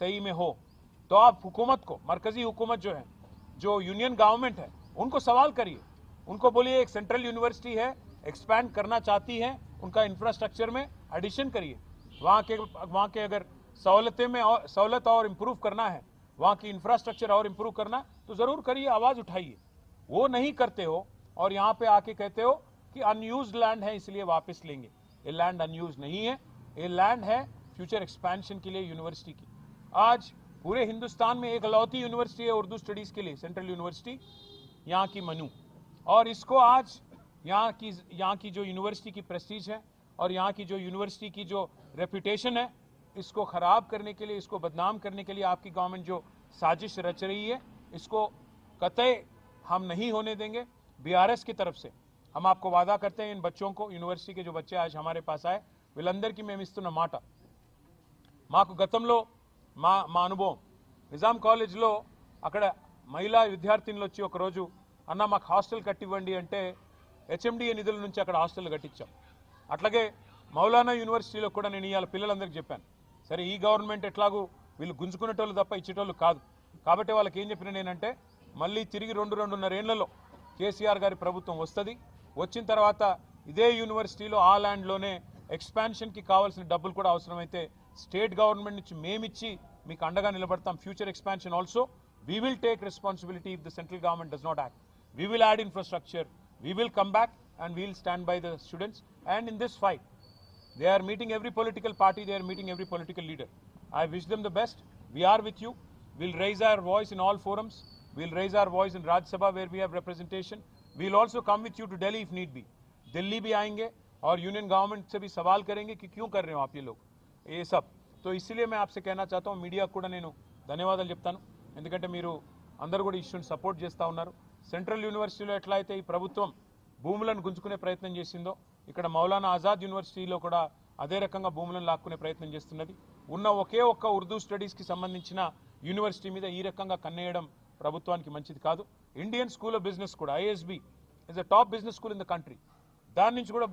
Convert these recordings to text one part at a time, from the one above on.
सही में हो तो आप हुकूमत को, मरकजी हुकूमत जो है, जो यूनियन गवर्नमेंट है, उनको सवाल करिए। उनको बोलिए एक सेंट्रल यूनिवर्सिटी है, एक्सपैंड करना चाहती है, उनका इंफ्रास्ट्रक्चर में एडिशन करिए। वहाँ के अगर सहूलत और इम्प्रूव करना है, वहाँ की इंफ्रास्ट्रक्चर और इम्प्रूव करना, तो ज़रूर करिए, आवाज़ उठाइए। वो नहीं करते हो और यहाँ पे आके कहते हो कि अनयूज्ड लैंड है इसलिए वापस लेंगे। ये लैंड अनयूज्ड नहीं है, ये लैंड है फ्यूचर एक्सपेंशन के लिए यूनिवर्सिटी की। आज पूरे हिंदुस्तान में एक अलौती यूनिवर्सिटी है उर्दू स्टडीज़ के लिए, सेंट्रल यूनिवर्सिटी, यहाँ की मनु। और इसको आज यहाँ की जो यूनिवर्सिटी की प्रेस्टीज है और यहाँ की जो यूनिवर्सिटी की जो रेपुटेशन है, इसको ख़राब करने के लिए, इसको बदनाम करने के लिए आपकी गवर्नमेंट जो साजिश रच रही है, इसको कतई हम नहीं होने देंगे। बीआरएस की तरफ से हम आपको वादा करते हैं, इन बच्चों को, यूनिवर्सिटी के जो बच्चे आज हमारे पास आए, వీళ్ళందరికీ మేము ఇస్తున్న మాట, మాకు గతంలో మా అనుభవం నిజాం కాలేజ్లో అక్కడ మహిళా విద్యార్థినులు వచ్చి ఒకరోజు అన్న మాకు హాస్టల్ కట్టివ్వండి అంటే హెచ్ఎండిఏ నిధుల నుంచి అక్కడ హాస్టల్ కట్టించాం. అట్లాగే మౌలానా యూనివర్సిటీలో కూడా నేను ఇవాళ పిల్లలందరికీ చెప్పాను, సరే ఈ గవర్నమెంట్ ఎట్లాగూ వీళ్ళు గుంజుకునేటోళ్ళు తప్ప ఇచ్చేటోళ్ళు కాదు, కాబట్టి వాళ్ళకి ఏం చెప్పిన నేనంటే మళ్ళీ తిరిగి 2-2.5 ఏళ్లలో కేసీఆర్ గారి ప్రభుత్వం వస్తుంది, వచ్చిన తర్వాత ఇదే యూనివర్సిటీలో ఆ ల్యాండ్లోనే ఎక్స్పాన్షన్కి కావాల్సిన డబ్బులు కూడా అవసరమైతే స్టేట్ గవర్నమెంట్ నుంచి మేమిచ్చి మీకు అండగా నిలబడతాం. Future expansion also we will take responsibility if the central government does not act. We will add infrastructure, we will come back and we will stand by the students. And in this fight, they are meeting every political party, they are meeting every political leader. I wish them the best. We are with you. We'll raise our voice in all forums. We'll raise our voice in Rajya Sabha where we have representation. We'll also come with you to Delhi if need be. Delhi भी आएंगे और union government से भी सवाल करेंगे कि क्यों कर रहे हो आप ये लोग ये सब. तो इसलिए मैं आपसे कहना चाहता हूँ, మీడియా కూడా నేను ధన్యవాదాలు చెప్తాను, ఎందుకంటే మీరు అందరూ కూడా ఇష్యూని సపోర్ట్ చేస్తూ ఉన్నారు. సెంట్రల్ యూనివర్సిటీలో ఎట్లా అయితే ఈ ప్రభుత్వం భూములను గుంజుకునే ప్రయత్నం చేసిందో, ఇక్కడ మౌలానా ఆజాద్ యూనివర్సిటీలో కూడా అదే రకంగా భూములను లాక్కునే ప్రయత్నం చేస్తున్నది. ఉన్న ఒకే ఒక్క ఉర్దూ స్టడీస్కి సంబంధించిన యూనివర్సిటీ మీద ఈ రకంగా కన్నేయడం ప్రభుత్వానికి మంచిది కాదు. ఇండియన్ స్కూల్ ఆఫ్ బిజినెస్ కూడా, ISB is a top business school in the country, దాని నుంచి కూడా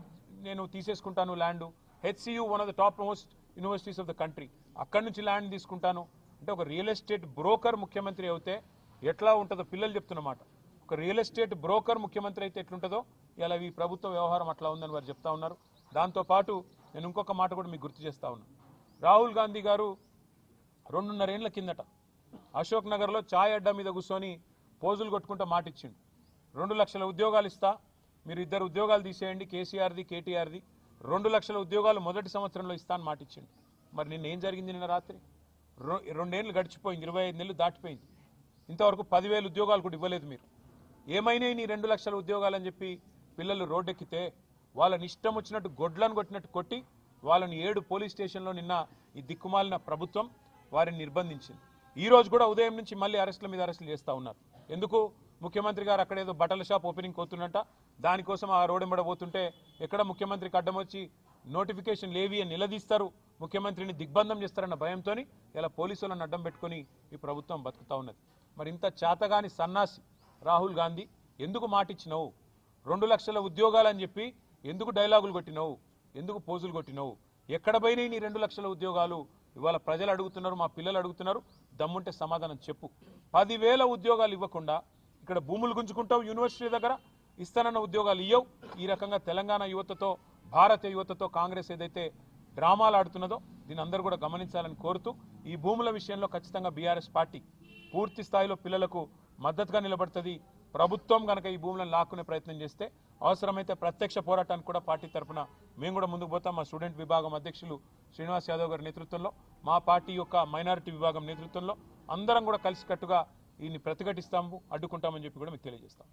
నేను తీసేసుకుంటాను land. HCU one of the topmost universities of the country, అక్కడి నుంచి ల్యాండ్ తీసుకుంటాను అంటే ఒక రియల్ ఎస్టేట్ బ్రోకర్ ముఖ్యమంత్రి అయితే ఎట్లా ఉంటుందో పిల్లలు చెప్తున్నమాట. ఒక రియల్ ఎస్టేట్ బ్రోకర్ ముఖ్యమంత్రి అయితే ఎట్లుంటుందో ఇలా ఈ ప్రభుత్వ వ్యవహారం అట్లా ఉందని వారు చెప్తా ఉన్నారు. దాంతోపాటు నేను ఇంకొక మాట కూడా మీకు గుర్తు చేస్తా ఉన్నాను. రాహుల్ గాంధీ గారు 2.5 ఏళ్ల కిందట అశోక్ నగర్లో ఛాయ్ అడ్డా మీద కూర్చొని పోజులు కొట్టుకుంటూ మాట ఇచ్చిండు, 2 లక్షల ఉద్యోగాలు ఇస్తా, మీరు 2 ఉద్యోగాలు తీసేయండి, కేసీఆర్ది కేటీఆర్ది, 2 లక్షల ఉద్యోగాలు మొదటి సంవత్సరంలో ఇస్తా అని మాట ఇచ్చిండు. మరి నిన్న ఏం జరిగింది? నిన్న రాత్రి 2 ఏళ్ళు గడిచిపోయింది, 25 నెలలు దాటిపోయింది, ఇంతవరకు 10,000 ఉద్యోగాలు కూడా ఇవ్వలేదు. మీరు ఏమైనా నీ 2 లక్షల ఉద్యోగాలని చెప్పి పిల్లలు రోడ్డెక్కితే వాళ్ళని ఇష్టం వచ్చినట్టు గొడ్లను కొట్టినట్టు కొట్టి వాళ్ళని 7 పోలీస్ స్టేషన్లో నిన్న ఈ దిక్కుమాలిన ప్రభుత్వం వారిని నిర్బంధించింది. ఈ రోజు కూడా ఉదయం నుంచి మళ్ళీ అరెస్టుల మీద అరెస్టులు చేస్తూ ఉన్నారు. ఎందుకు? ముఖ్యమంత్రి గారు అక్కడేదో బట్టల షాప్ ఓపెనింగ్ పోతున్నట్ట, దానికోసం ఆ రోడ్డెంబడ పోతుంటే ఎక్కడ ముఖ్యమంత్రికి అడ్డం వచ్చి నోటిఫికేషన్ లేవి అని నిలదీస్తారు, ముఖ్యమంత్రిని దిగ్బంధం చేస్తారన్న భయంతో ఇలా పోలీసులను అడ్డం పెట్టుకొని ఈ ప్రభుత్వం బతుకుతా ఉన్నది. మరి ఇంత చేతగాని సన్నాసి రాహుల్ గాంధీ ఎందుకు మాటిచ్చినావు? 2 లక్షల ఉద్యోగాలు అని చెప్పి ఎందుకు డైలాగులు కొట్టినావు? ఎందుకు పోజులు కొట్టినావు? ఎక్కడ పోయినాయి నీ 2 లక్షల ఉద్యోగాలు? ఇవాళ ప్రజలు అడుగుతున్నారు, మా పిల్లలు అడుగుతున్నారు, దమ్ముంటే సమాధానం చెప్పు. 10,000 ఉద్యోగాలు ఇవ్వకుండా ఇక్కడ భూములు గుంజుకుంటావు, యూనివర్సిటీ దగ్గర ఇస్తానన్న ఉద్యోగాలు ఇవ్వవు. ఈ రకంగా తెలంగాణ యువతతో, భారతీయ యువతతో కాంగ్రెస్ ఏదైతే డ్రామాలు ఆడుతున్నదో దీని అందరూ కూడా గమనించాలని కోరుతూ, ఈ భూముల విషయంలో ఖచ్చితంగా బీఆర్ఎస్ పార్టీ పూర్తి స్థాయిలో పిల్లలకు మద్దతుగా నిలబడుతుంది. ప్రభుత్వం కనుక ఈ భూములను లాక్కునే ప్రయత్నం చేస్తే అవసరమైతే ప్రత్యక్ష పోరాటానికి కూడా పార్టీ తరఫున మేము కూడా ముందుకు పోతాం. మా స్టూడెంట్ విభాగం అధ్యక్షులు శ్రీనివాస్ యాదవ్ గారి నేతృత్వంలో, మా పార్టీ యొక్క మైనారిటీ విభాగం నేతృత్వంలో అందరం కూడా కలిసికట్టుగా ఈయన్ని ప్రతిఘటిస్తాము, అడ్డుకుంటామని చెప్పి కూడా మీకు తెలియజేస్తాం.